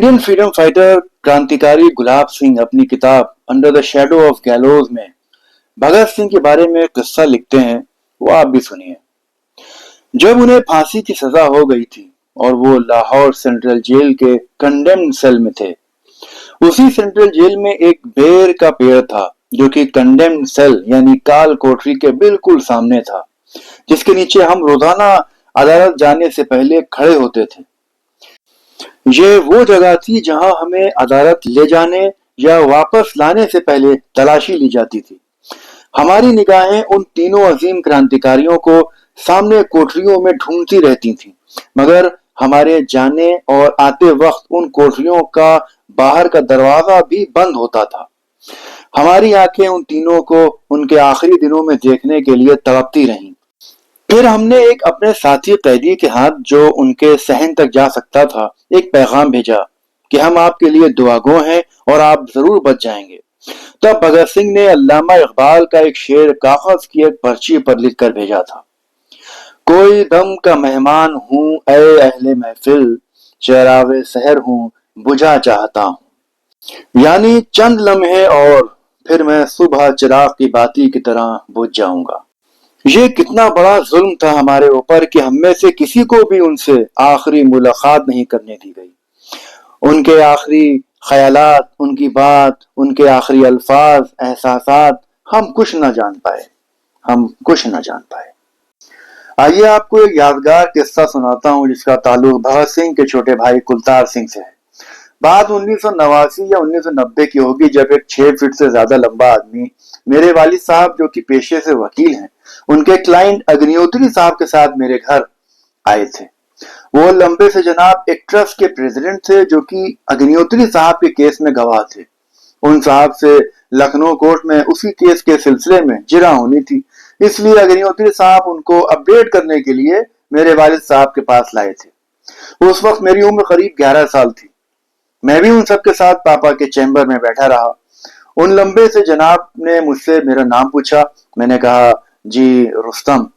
Indian freedom fighter क्रांतिकारी गुलाब सिंह अपनी किताब अंडर द शैडो ऑफ गैलोज में भगत सिंह के बारे में किस्सा लिखते हैं, वो आप भी सुनिए। जब उन्हें फांसी की सजा हो गई थी और वो लाहौर सेंट्रल जेल के कंडेम्ड सेल में थे, उसी सेंट्रल जेल में एक बेर का पेड़ था जो कि कंडेम्ड सेल यानी काल कोठरी के बिल्कुल सामने था, जिसके नीचे हम रोजाना अदालत जाने से पहले खड़े होते थे। ये वो जगह थी जहां हमें अदालत ले जाने या वापस लाने से पहले तलाशी ली जाती थी। हमारी निगाहें उन तीनों अजीम क्रांतिकारियों को सामने कोठरियों में ढूंढती रहती थीं, मगर हमारे जाने और आते वक्त उन कोठरियों का बाहर का दरवाजा भी बंद होता था। हमारी आंखें उन तीनों को उनके आखिरी दिनों में देखने के लिए तड़पती रहीं। फिर हमने एक अपने साथी कैदी के हाथ, जो उनके सहन तक जा सकता था, एक पैगाम भेजा कि हम आपके लिए दुआगो हैं और आप जरूर बच जाएंगे। तब भगत सिंह ने अल्लामा इकबाल का एक शेर कागज की एक पर्ची पर लिख कर भेजा था, कोई दम का मेहमान हूँ ऐ अहले महफिल, चरावे सहर हूँ बुझा चाहता हूँ। यानी चंद लम्हे और फिर मैं सुबह चिराग की बाती की तरह बुझ जाऊंगा। ये कितना बड़ा जुल्म था हमारे ऊपर कि हम में से किसी को भी उनसे आखिरी मुलाकात नहीं करने दी गई। उनके आखिरी ख्यालात, उनकी बात, उनके आखिरी अल्फाज, एहसासात हम कुछ न जान पाए। आइए आपको एक यादगार किस्सा सुनाता हूँ जिसका ताल्लुक भगत सिंह के छोटे भाई कुलतार सिंह से है। बात 1989 या 1990 की होगी, जब एक 6 फीट से ज्यादा लंबा आदमी, मेरे वालिद साहब जो कि पेशे से वकील हैं, उनके क्लाइंट अग्निहोत्री साहब के साथ मेरे घर आए थे। वो लंबे से जनाब एक ट्रस्ट के प्रेसिडेंट थे जो कि अग्निहोत्री साहब के केस में गवाह थे। उन साहब से लखनऊ कोर्ट में उसी केस के सिलसिले में जिरा होनी थी, इसलिए अग्निहोत्री साहब उनको अपडेट करने के लिए मेरे वालिद साहब के पास लाए थे। उस वक्त मेरी उम्र करीब 11 साल थी। मैं भी उन सबके साथ पापा के चैम्बर में बैठा रहा। उन लंबे से जनाब ने मुझसे मेरा नाम पूछा। मैंने कहा, जी रुस्तम।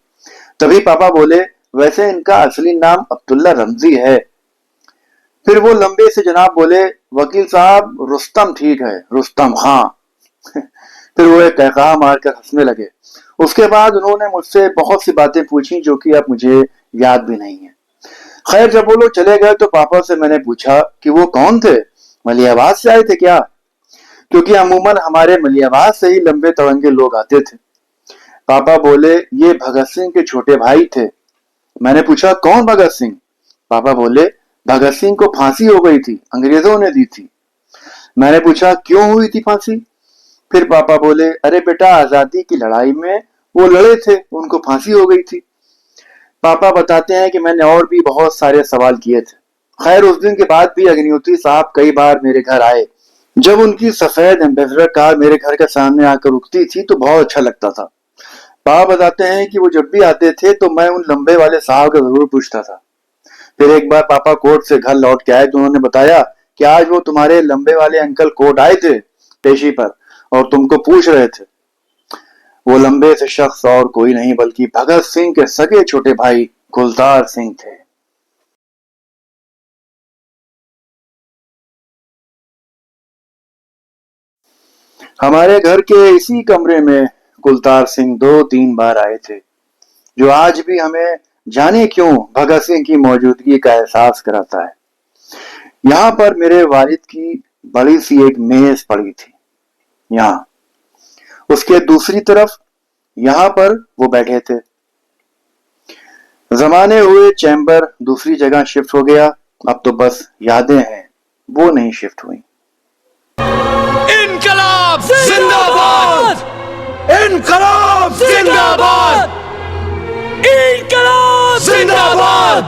तभी पापा बोले, वैसे इनका असली नाम अब्दुल्ला रमजी है। फिर वो लंबे से जनाब बोले, वकील साहब रुस्तम ठीक है, रुस्तम हाँ। फिर वो एक कहकहा मारकर हंसने लगे। उसके बाद उन्होंने मुझसे बहुत सी बातें पूछी जो कि अब मुझे याद भी नहीं है। खैर, जब वो लोग चले गए तो पापा से मैंने पूछा कि वो कौन थे, मलियाबाद से आए थे क्या? क्योंकि अमूमन हमारे मलियाबाद से ही लंबे तवंगे लोग आते थे। पापा बोले, ये भगत सिंह के छोटे भाई थे। मैंने पूछा, कौन भगत सिंह? पापा बोले, भगत सिंह को फांसी हो गई थी, अंग्रेजों ने दी थी। मैंने पूछा, क्यों हुई थी फांसी? फिर पापा बोले, अरे बेटा, आजादी की लड़ाई में वो लड़े थे, उनको फांसी हो गई थी। पापा बताते हैं कि मैंने और भी बहुत सारे सवाल किए थे। खैर, उस दिन के बाद भी अग्निहोत्री साहब कई बार मेरे घर आए। जब उनकी सफेद एम्बेसडर कार मेरे घर के सामने आकर रुकती थी तो बहुत अच्छा लगता था। पापा बताते हैं कि वो जब भी आते थे तो मैं उन लंबे वाले साहब का जरूर पूछता था। फिर एक बार पापा कोर्ट से घर लौट के आए तो उन्होंने बताया कि आज वो तुम्हारे लंबे वाले अंकल कोर्ट आए थे पेशी पर और तुमको पूछ रहे थे। वो लंबे से शख्स और कोई नहीं बल्कि भगत सिंह के सगे छोटे भाई कुलतार सिंह थे। हमारे घर के इसी कमरे में कुलतार सिंह 2-3 बार आए थे, जो आज भी हमें जाने क्यों भगत सिंह की मौजूदगी का एहसास कराता है। यहाँ पर मेरे वालिद की बड़ी सी एक मेज पड़ी थी, यहाँ उसके दूसरी तरफ यहाँ पर वो बैठे थे। जमाने हुए चैम्बर दूसरी जगह शिफ्ट हो गया, अब तो बस यादें हैं, वो नहीं शिफ्ट हुई। इनकलाब जिंदाबाद! इनकलाब जिंदाबाद! इनकलाब जिंदाबाद!